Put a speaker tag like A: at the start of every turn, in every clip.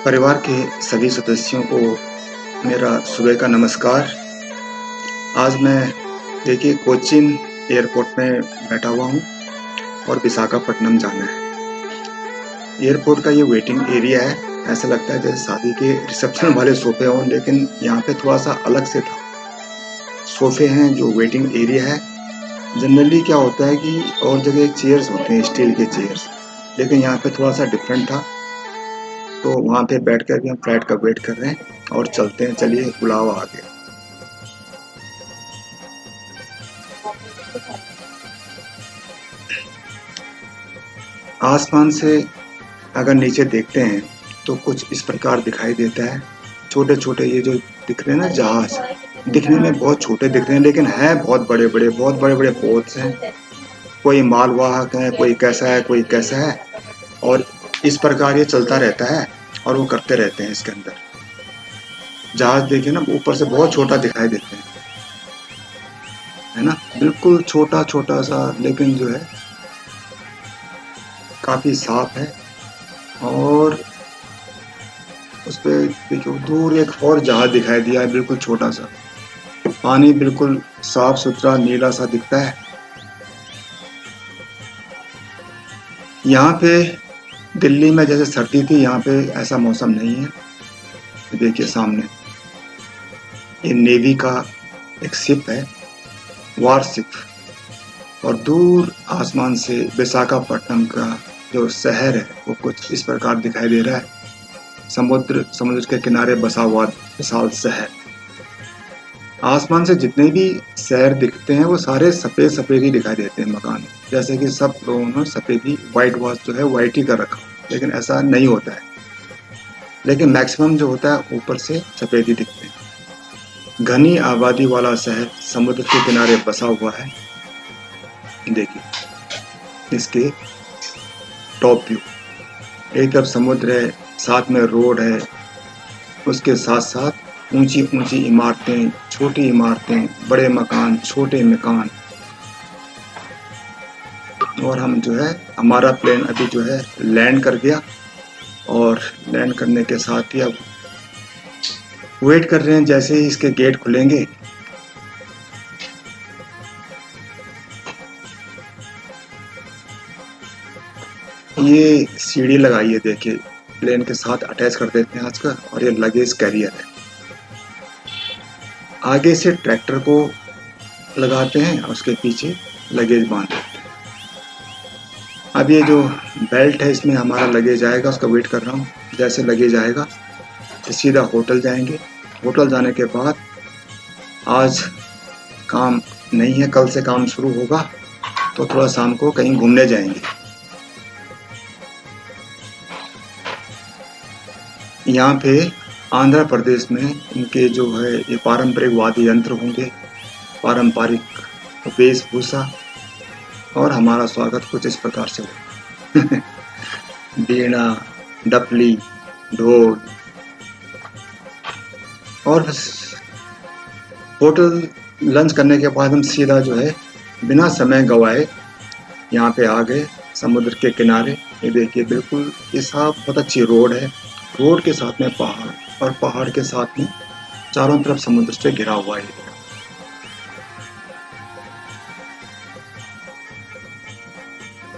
A: परिवार के सभी सदस्यों को मेरा सुबह का नमस्कार। आज मैं देखिए कोचीन एयरपोर्ट में बैठा हुआ हूँ और विशाखापट्टनम जाना है। एयरपोर्ट का ये वेटिंग एरिया है, ऐसा लगता है जैसे शादी के रिसेप्शन वाले सोफे हों, लेकिन यहाँ पे थोड़ा-सा अलग से था। सोफे हैं जो वेटिंग एरिया है। जनरली क्या होता है कि और जगह चेयर्स होते हैं, स्टील के चेयर्स, लेकिन यहाँ पे थोड़ा-सा डिफरेंट था। तो वहाँ पे बैठ कर के हम फ्लाइट का वेट कर रहे हैं और चलते हैं, चलिए बुलावा आ गया। आसमान से अगर नीचे देखते हैं तो कुछ इस प्रकार दिखाई देता है। छोटे-छोटे ये जो दिख रहे हैं ना जहाज, दिखने में बहुत छोटे दिख रहे हैं लेकिन हैं बहुत बड़े-बड़े पोर्ट्स हैं। कोई मालवाहक है, कोई कैसा है, कोई कैसा है और इस प्रकार ये चलता रहता है और वो करते रहते हैं इसके अंदर। जहाज देखिए ना ऊपर से बहुत छोटा दिखाई देते हैं, है ना? बिल्कुल छोटा-छोटा सा लेकिन जो है काफ़ी साफ है और उसपे देखो दूर एक और जहाज दिखाई दिया है बिल्कुल छोटा सा। पानी बिल्कुल साफ सुथरा नीला सा दिखता है। यहाँ पे दिल्ली में जैसे सर्दी थी, यहाँ पे ऐसा मौसम नहीं है। देखिए सामने ये नेवी का एक शिप है, वारशिप, और दूर आसमान से विशाखापट्टनम का जो शहर है वो कुछ इस प्रकार दिखाई दे रहा है। समुद्र के किनारे बसा हुआ विशाल शहर। आसमान से जितने भी शहर दिखते हैं वो सारे सफ़ेद सफ़ेद ही दिखाई देते हैं मकान, जैसे कि सब लोगों ने सफ़ेद ही व्हाइट वॉश जो है व्हाइट ही कर रखा, लेकिन ऐसा नहीं होता है। लेकिन मैक्सिमम जो होता है ऊपर से सफ़ेद ही दिखते हैं। घनी आबादी वाला शहर समुद्र के किनारे बसा हुआ है। देखिए इसके टॉप व्यू, एक तरफ समुद्र है, साथ में रोड है, उसके साथ साथ ऊंची ऊंची इमारतें, छोटी इमारतें, बड़े मकान, छोटे मकान। और हम जो है हमारा प्लेन अभी जो है लैंड कर गया और लैंड करने के साथ ही अब वेट कर रहे हैं जैसे ही इसके गेट खुलेंगे। ये सीढ़ी लगाई है, देखिए प्लेन के साथ अटैच कर देते हैं आजकल, और ये लगेज कैरियर है। आगे से ट्रैक्टर को लगाते हैं और उसके पीछे लगेज बांध देते हैं। अब ये जो बेल्ट है इसमें हमारा लगेज आएगा, उसका वेट कर रहा हूँ। जैसे लगेज आएगा तो सीधा होटल जाएंगे। होटल जाने के बाद आज काम नहीं है, कल से काम शुरू होगा, तो थोड़ा शाम को कहीं घूमने जाएंगे। यहाँ पे आंध्र प्रदेश में इनके जो है ये पारंपरिक वाद्य यंत्र होंगे, पारंपरिक वेशभूषा, और हमारा स्वागत कुछ इस प्रकार से हो। बीना, डफली, ढोल, और होटल लंच करने के बाद हम सीधा जो है बिना समय गवाए यहाँ पे आ गए समुद्र के किनारे। ये देखिए बिल्कुल ये साफ बहुत अच्छी रोड है, रोड के साथ में पहाड़, और पहाड़ के साथ में चारों तरफ समुद्र से घिरा हुआ है।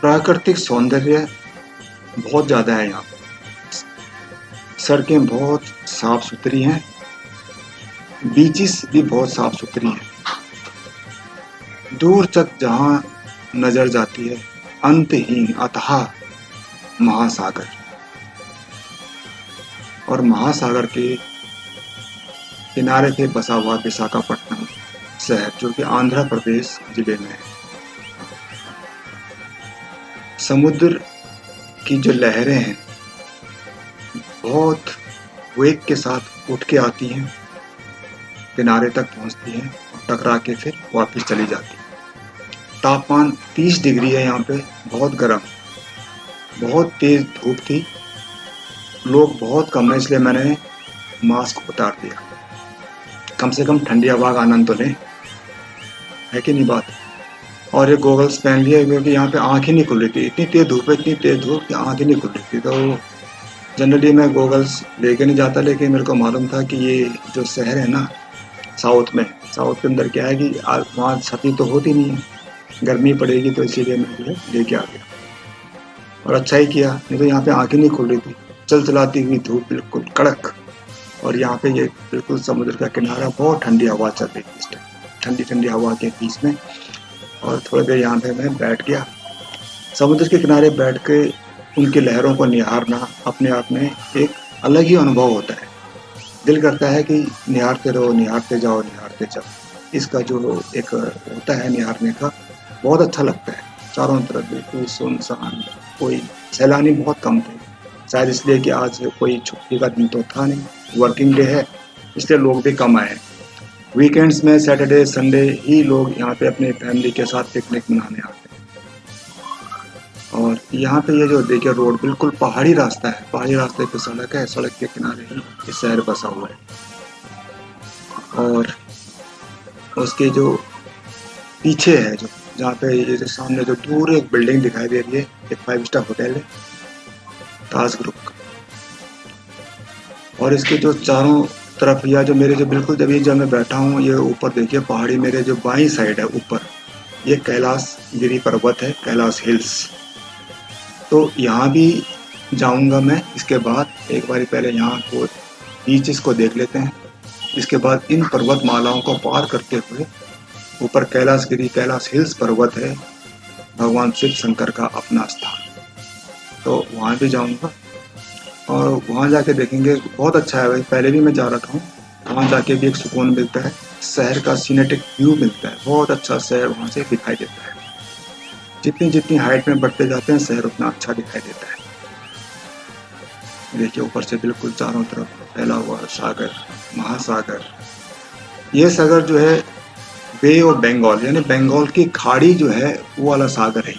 A: प्राकृतिक सौंदर्य बहुत ज़्यादा है यहाँ। सड़कें बहुत साफ सुथरी हैं, बीचेस भी बहुत साफ सुथरी हैं। दूर तक जहाँ नजर जाती है अंतहीन अथाह महासागर, और महासागर के किनारे पे बसा हुआ विशाखापट्टनम शहर जो कि आंध्र प्रदेश जिले में है। समुद्र की जो लहरें हैं बहुत वेग के साथ उठ के आती हैं, किनारे तक पहुंचती हैं और टकरा के फिर वापस चली जाती हैं। तापमान 30 डिग्री है यहाँ पे, बहुत गर्म, बहुत तेज धूप थी, लोग बहुत कम है, इसलिए मैंने मास्क उतार दिया। कम से कम ठंडी हवा का आनंद तो लें, है कि नहीं बात। और ये गोगल्स पहन लिए क्योंकि यहाँ पे आँख ही नहीं खुल रही थी, इतनी तेज धूप है, इतनी तेज धूप कि आँख ही नहीं खुल रही थी। तो जनरली मैं गॉगल्स लेके नहीं जाता, लेकिन मेरे को मालूम था कि ये जो शहर है ना, साउथ में, साउथ के अंदर क्या है कि वहाँ छतरी तो होती नहीं है, गर्मी पड़ेगी, तो इसीलिए मैं जो है लेके आ गया। और अच्छा ही किया, नहीं तो यहाँ पे आँखें नहीं खुल रही थी। चलचलाती हुई धूप बिल्कुल कड़क, और यहाँ पे ये बिल्कुल समुद्र का किनारा, बहुत ठंडी हवा चल रही थी इस टाइम, ठंडी ठंडी हवा के बीच में। और थोड़ी देर यहाँ पे मैं बैठ गया। समुद्र के किनारे बैठ के उनकी लहरों को निहारना अपने आप में एक अलग ही अनुभव होता है। दिल करता है कि निहारते रहो, निहारते जाओ, निहारते जाओ। इसका जो एक होता है निहारने का, बहुत अच्छा लगता है। चारों तरफ बिल्कुल सुनसान, कोई सैलानी बहुत कम थे। शायद इसलिए कि आज कोई छुट्टी का दिन तो था नहीं, वर्किंग डे है, इसलिए लोग भी कम आए हैं। वीकेंड्स में सैटरडे संडे ही लोग यहाँ पे अपने फैमिली के साथ पिकनिक मनाने आते हैं। और यहाँ पे ये जो देखिए रोड बिल्कुल पहाड़ी रास्ता है, पहाड़ी रास्ते पे सड़क है, सड़क के किनारे ही ये शहर बसा हुआ है। और उसके जो पीछे है, जो जहाँ पे ये जो सामने जो दूर एक बिल्डिंग दिखाई दे रही है, एक 5 स्टार होटल है, ताज ग्रुप का। और इसके जो चारों तरफ, या जो मेरे जो बिल्कुल जब मैं बैठा हूँ, ये ऊपर देखिए पहाड़ी मेरे जो बाईं साइड है ऊपर, ये कैलाश गिरी पर्वत है, कैलाश हिल्स। तो यहाँ भी जाऊँगा मैं। इसके बाद एक बारी पहले यहाँ को बीचेस को देख लेते हैं, इसके बाद इन पर्वतमालाओं को पार करते हुए ऊपर कैलाश गिरी, कैलाश हिल्स पर्वत है, भगवान शिव शंकर का अपना स्थान, तो वहाँ भी जाऊँगा। और वहाँ जाके देखेंगे, बहुत अच्छा है भाई, पहले भी मैं जा रखा हूँ। वहाँ जाके भी एक सुकून मिलता है, शहर का सिनेटिक व्यू मिलता है, बहुत अच्छा शहर वहाँ से दिखाई देता है। जितनी जितनी हाइट में बढ़ते जाते हैं शहर, उतना अच्छा दिखाई देता है। देखिए ऊपर से बिल्कुल चारों तरफ फैला हुआ सागर, महासागर। ये सागर जो है बे ऑफ बंगाल, यानी बंगाल की खाड़ी जो है वो वाला सागर है।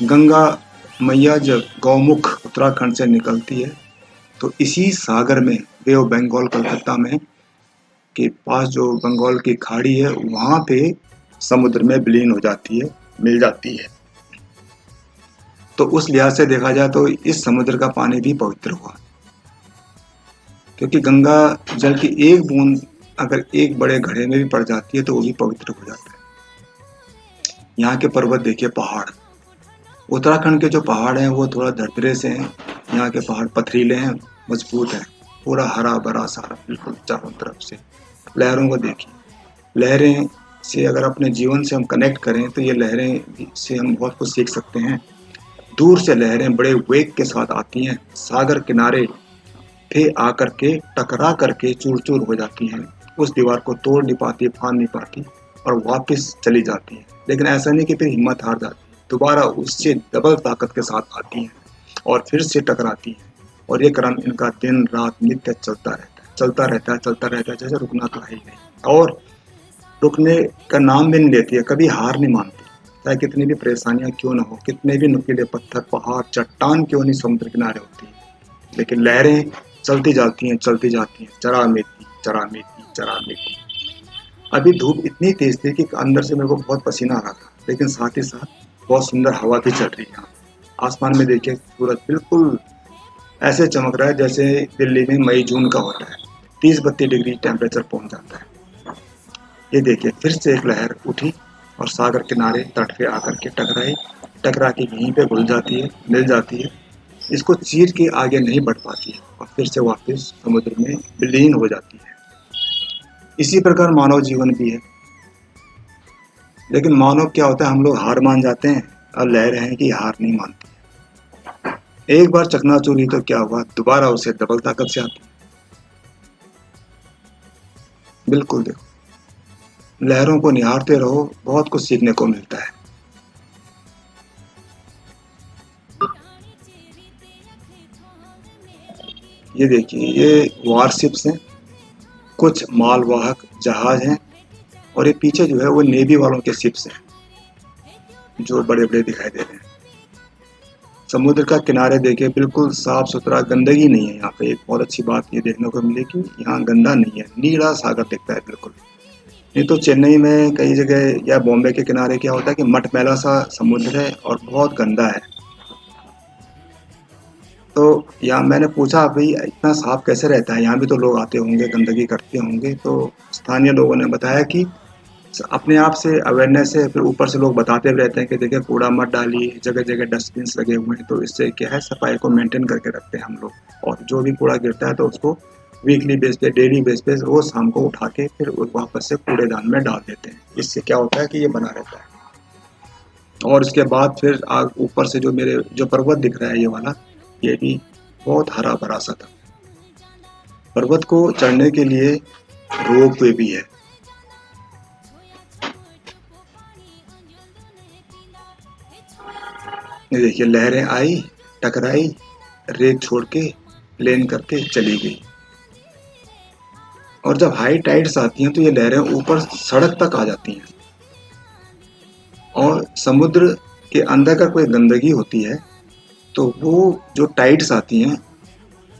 A: गंगा मैया जब गौमुख उत्तराखंड से निकलती है, तो इसी सागर में, बे ऑफ बंगाल कलकत्ता में के पास जो बंगाल की खाड़ी है, वहाँ पे समुद्र में विलीन हो जाती है, मिल जाती है। तो उस लिहाज से देखा जाए तो इस समुद्र का पानी भी पवित्र हुआ, क्योंकि गंगा जल की एक बूंद अगर एक बड़े घड़े में भी पड़ जाती है तो वो भी पवित्र हो जाता है। यहाँ के पर्वत देखिए, पहाड़, उत्तराखंड के जो पहाड़ हैं वो थोड़ा धड़धड़े से हैं, यहाँ के पहाड़ पथरीले हैं, मजबूत हैं, पूरा हरा भरा सारा बिल्कुल चारों तरफ से। लहरों को देखिए, लहरें से अगर अपने जीवन से हम कनेक्ट करें तो ये लहरें से हम बहुत कुछ सीख सकते हैं। दूर से लहरें बड़े वेग के साथ आती हैं, सागर किनारे पे आकर के टकरा करके चूर चूर हो जाती हैं, उस दीवार को तोड़ नहीं पाती, फाड़ नहीं पाती, और वापस चली जाती हैं। लेकिन ऐसा नहीं कि फिर हिम्मत हार जाती, दोबारा उससे डबल ताकत के साथ आती हैं और फिर से टकराती हैं। और ये क्रम इनका दिन रात नित्य चलता रहता है, चलता रहता है, चलता रहता है, जैसे रुकना तो है ही नहीं। और रुकने का नाम भी नहीं लेती है, कभी हार नहीं मानती, चाहे कितनी भी परेशानियां क्यों ना हो, कितने भी नुकीले पत्थर, पहाड़, चट्टान क्यों नहीं समुद्र किनारे होती है, लेकिन लहरें चलती जाती हैं, चलती जाती हैं, चरा मेती, चरा मेती, चरा मेती। अभी धूप इतनी तेज थी कि अंदर से मेरे को बहुत पसीना आ रहा था, लेकिन साथ ही साथ बहुत सुंदर हवा भी चल रही है यहाँ। आसमान में देखिए सूरज बिल्कुल ऐसे चमक रहा है जैसे दिल्ली में मई जून का होता है, 30-32 डिग्री टेम्परेचर पहुंच जाता है। ये देखिए फिर से एक लहर उठी और सागर किनारे तट पे आकर के टकराई, टकरा के यहीं पे घुल जाती है, मिल जाती है, इसको चीर के आगे नहीं बढ़ पाती है और फिर से वापस समुद्र में विलीन हो जाती है। इसी प्रकार मानव जीवन भी है, लेकिन मानव क्या होता है, हम लोग हार मान जाते हैं और लहरें हैं कि हार नहीं मानती। एक बार चकनाचूर हुई तो क्या हुआ, दोबारा उसे डबल ताकत से आती। बिल्कुल देखो, लहरों को निहारते रहो, बहुत कुछ सीखने को मिलता है। ये देखिए, ये वारशिप्स हैं, कुछ मालवाहक जहाज हैं, और ये पीछे जो है वो नेवी वालों के शिप्स हैं जो बड़े बड़े दिखाई दे रहे हैं। समुद्र का किनारे देखिए बिल्कुल साफ सुथरा, गंदगी नहीं है यहाँ पे। एक बहुत अच्छी बात ये देखने को मिली कि यहाँ गंदा नहीं है, नीला सागर दिखता है बिल्कुल। नहीं तो चेन्नई में कई जगह या बॉम्बे के किनारे क्या होता है कि मटमैला सा समुद्र है और बहुत गंदा है। तो यहाँ मैंने पूछा भाई इतना साफ कैसे रहता है, यहाँ भी तो लोग आते होंगे, गंदगी करते होंगे। तो स्थानीय लोगों ने बताया कि अपने आप से अवेयरनेस है, फिर ऊपर से लोग बताते भी रहते हैं कि देखिए कूड़ा मत डालिए, जगह जगह डस्टबिन लगे हुए हैं, तो इससे क्या है सफाई को मेंटेन करके रखते हैं हम लोग। और जो भी कूड़ा गिरता है तो उसको वीकली बेस पे, डेली बेस पे रोज शाम को उठा के फिर वापस से कूड़ेदान में डाल देते हैं। इससे क्या होता है कि ये बना रहता है। और इसके बाद फिर आग ऊपर से जो मेरे जो पर्वत दिख रहा है ये वाला, ये भी बहुत हरा भरा सा था। पर्वत को चढ़ने के लिए रोप वे भी है। ये देखिए लहरें आई, टकराई, रेत छोड़ के प्लेन करके चली गई। और जब हाई टाइड्स आती हैं तो ये लहरें ऊपर सड़क तक आ जाती हैं। और समुद्र के अंदर का कोई गंदगी होती है तो वो जो टाइड्स आती हैं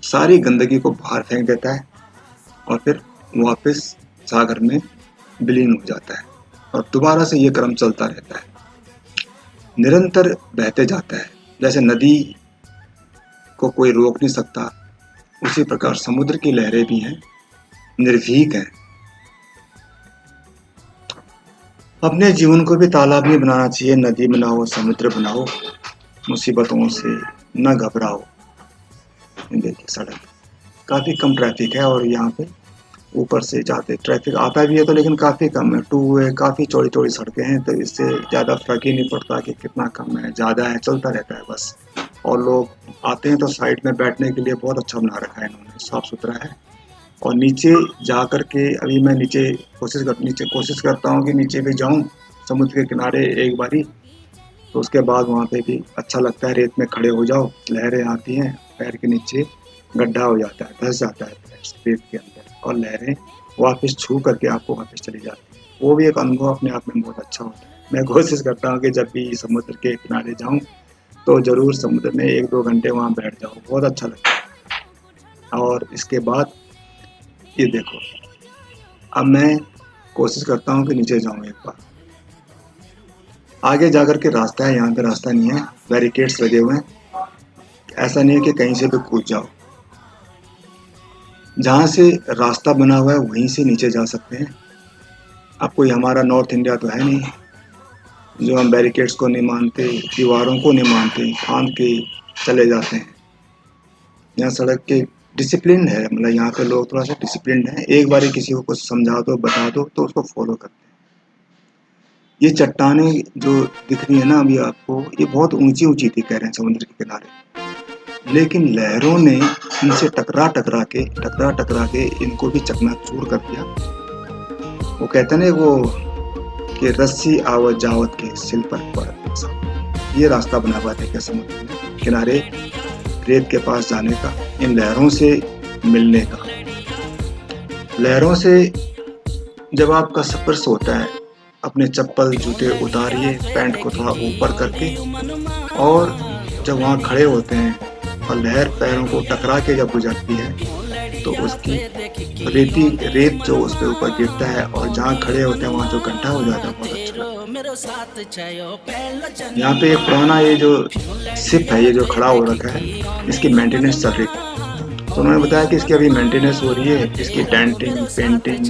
A: सारी गंदगी को बाहर फेंक देता है और फिर वापस सागर में विलीन हो जाता है। और दोबारा से ये क्रम चलता रहता है, निरंतर बहते जाता है। जैसे नदी को कोई रोक नहीं सकता, उसी प्रकार समुद्र की लहरें भी हैं, निर्भीक हैं। अपने जीवन को भी तालाब में बनाना चाहिए, नदी बनाओ, समुद्र बनाओ, मुसीबतों से न घबराओ। देखिए सड़क काफ़ी कम ट्रैफिक है और यहाँ पे ऊपर से जाते ट्रैफिक आता भी है तो लेकिन काफ़ी कम है। टू वे काफ़ी चौड़ी चौड़ी सड़कें हैं तो इससे ज़्यादा फर्क ही नहीं पड़ता कि कितना कम है ज़्यादा है, चलता रहता है बस। और लोग आते हैं तो साइड में बैठने के लिए बहुत अच्छा बना रखा है इन्होंने, साफ़ सुथरा है। और नीचे जा कर के अभी मैं नीचे कोशिश करता हूँ कि नीचे भी जाऊँ समुद्र के किनारे एक बारी, तो उसके बाद वहाँ पे भी अच्छा लगता है। रेत में खड़े हो जाओ, लहरें आती हैं, पैर के नीचे गड्ढा हो जाता है, धंस जाता है रेत के अंदर और लहरें वापस छू करके आपको वापस चली जाती है। वो भी एक अनुभव अपने आप में बहुत अच्छा होता है। मैं कोशिश करता हूँ कि जब भी समुद्र के किनारे जाऊँ तो ज़रूर समुद्र में 1-2 घंटे वहाँ बैठ जाऊँ, बहुत अच्छा लगता है। और इसके बाद ये देखो, अब मैं कोशिश करता हूँ कि नीचे जाऊँ एक बार। आगे जाकर के रास्ता है, यहाँ पे रास्ता नहीं है, बैरिकेड्स लगे हुए हैं। ऐसा नहीं है कि कहीं से भी कूद जाओ, जहाँ से रास्ता बना हुआ है वहीं से नीचे जा सकते हैं। अब कोई हमारा नॉर्थ इंडिया तो है नहीं जो हम बैरिकेड्स को नहीं मानते, दीवारों को नहीं मानते, फांद के चले जाते हैं। यहाँ सड़क के डिसिप्लिन है, मतलब यहाँ पे लोग थोड़ा सा डिसिप्लिन है। एक बार किसी को कुछ समझा दो, बता दो तो उसको फॉलो करते हैं। ये चट्टानें जो दिख रही है ना अभी आपको, ये बहुत ऊंची ऊंची थी कह रहे हैं समुद्र के किनारे, लेकिन लहरों ने इनसे टकरा के इनको भी चकनाचूर कर दिया। वो कहते हैं ना वो कि रस्सी आवत जावत के सिल पर पड़। ये रास्ता बना हुआ था समुद्र में किनारे रेत के पास जाने का, इन लहरों से मिलने का। लहरों से जब आपका स्पर्श होता है, अपने चप्पल जूते उतारिए, पैंट को थोड़ा ऊपर करके, और जब वहाँ खड़े होते हैं और लहर पैरों को टकरा के जब गुजरती है तो उसकी रेत जो उसके ऊपर गिरता है और जहाँ खड़े होते हैं वहाँ जो गड्ढा हो जाता है, बहुत अच्छा लगता है। यहाँ पे एक पुराना ये जो शिप है, ये जो खड़ा हो रखा है, इसकी मेंटेनेंस चल रही थी। तो उन्होंने बताया कि इसकी अभी मेंटेनेंस हो रही है, इसकी डेंटिंग, पेंटिंग,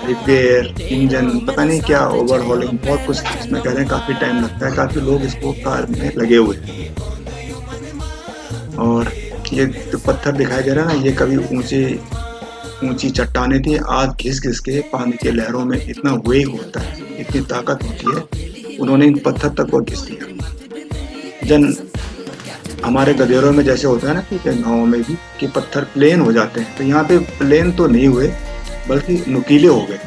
A: रिपेयर, इंजन, पता नहीं क्या ओवरहॉलिंग, बहुत कुछ इसमें कह रहे हैं। काफ़ी टाइम लगता है, काफ़ी लोग इसको कार में लगे हुए हैं। और ये जो पत्थर दिखाई दे रहा है ना, ये कभी ऊंची चट्टानें थी, आज घिस घिस के पानी के लहरों में इतना वेग होता है, इतनी ताकत होती है, उन्होंने इन पत्थर तक को घिस दिया। हमारे गधेरों में जैसे होता है ना कि गाँव में भी कि पत्थर प्लेन हो जाते हैं, तो यहाँ पे प्लेन तो नहीं हुए बल्कि नुकीले हो गए।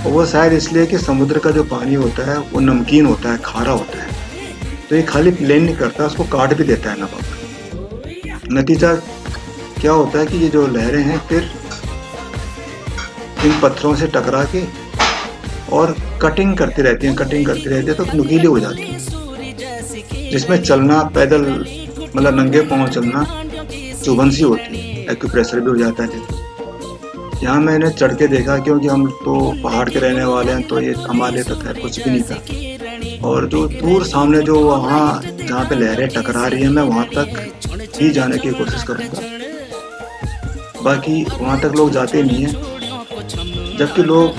A: और वो शायद इसलिए कि समुद्र का जो पानी होता है वो नमकीन होता है, खारा होता है, तो ये खाली प्लेन नहीं करता, उसको काट भी देता है ना बाबा। नतीजा क्या होता है कि ये जो लहरें हैं फिर इन पत्थरों से टकरा के और कटिंग करती रहती हैं तो नुकीली हो जाती है, जिसमें चलना पैदल मतलब नंगे पाँव चलना चुभन सी होती है, एक्यूप्रेशर भी हो जाता है। यहाँ मैंने चढ़ के देखा, क्योंकि हम तो पहाड़ के रहने वाले हैं तो ये हमारे लिए तो खैर कुछ भी नहीं था। और जो दूर सामने जो वहाँ जहाँ पे लहरें टकरा रही हैं मैं वहाँ तक ही जाने की कोशिश करूँगा। बाकी वहाँ तक लोग जाते नहीं हैं, जबकि लोग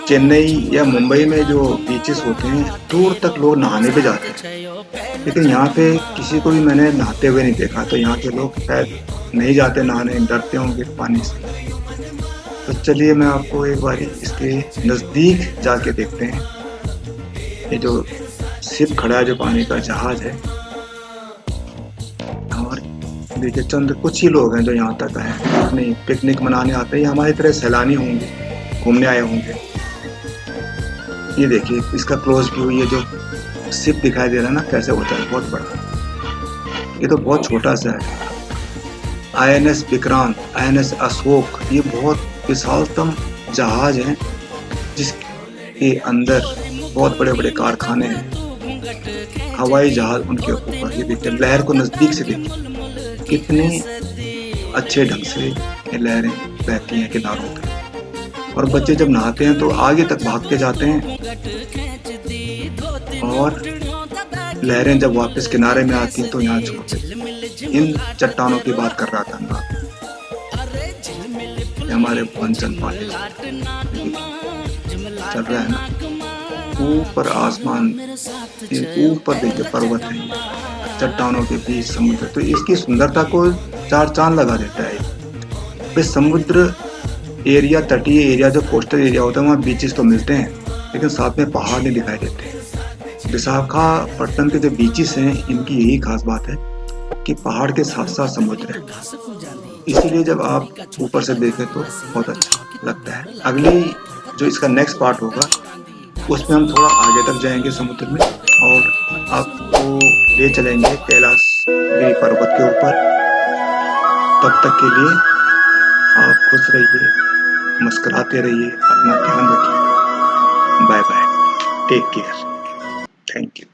A: चेन्नई या मुंबई में जो बीचेस होते हैं दूर तक लोग नहाने पे जाते हैं, लेकिन यहाँ पे किसी को भी मैंने नहाते हुए नहीं देखा। तो यहाँ के लोग शायद नहीं जाते नहाने, डरते होंगे पानी से। तो चलिए मैं आपको एक बार इसके नज़दीक जाके देखते हैं। ये जो शिप खड़ा है, जो पानी का जहाज है, और देखिए चंद कुछ ही लोग हैं जो यहाँ तक आए हैं, अपनी पिकनिक मनाने आते हैं। हमारी तरह सैलानी होंगे, घूमने आए होंगे। ये देखिए इसका क्लोज व्यू, ये जो शिप दिखाई दे रहा है ना कैसे होता है, बहुत बड़ा। ये तो बहुत छोटा सा है। INS विक्रांत, INS अशोक, ये बहुत विशालतम जहाज है जिसके अंदर बहुत बड़े बड़े कारखाने हैं। हवाई जहाज उनके ऊपर। ये देखिए लहर को नज़दीक से देखिए, कितने अच्छे ढंग से ये लहरें बहती हैं किनारों पे। और बच्चे जब नहाते हैं तो आगे तक भाग के जाते हैं, और लहरें जब वापस किनारे में आती हैं तो यहाँ छोड़ते हैं। इन चट्टानों की बात कर रहा था मैं। हमारे वंचन पाले चल रहा है ना, ऊपर आसमान, ऊपर देखिए पर्वत है, चट्टानों के बीच समुद्र। तो इसकी सुंदरता को चार चांद लगा देता है। समुद्र एरिया, तटीय एरिया, जो कोस्टल एरिया होता है, वहाँ बीचेस तो मिलते हैं, लेकिन साथ में पहाड़ नहीं दिखाई देते। विशाखापट्टनम के जो बीचेस हैं, इनकी यही खास बात है कि पहाड़ के साथ साथ समुद्र है। इसीलिए जब आप ऊपर से देखें तो बहुत अच्छा लगता है। अगली जो इसका नेक्स्ट पार्ट होगा, उसमें हम थोड़ा आगे तक जाएंगे समुद्र में, और आपको ले चलेंगे कैलाश गिरी पर्वत के ऊपर। तब तक के लिए आप खुश रहिए, मुस्कुराते रहिए, अपना ध्यान रखिए। Bye bye, take care, thank you.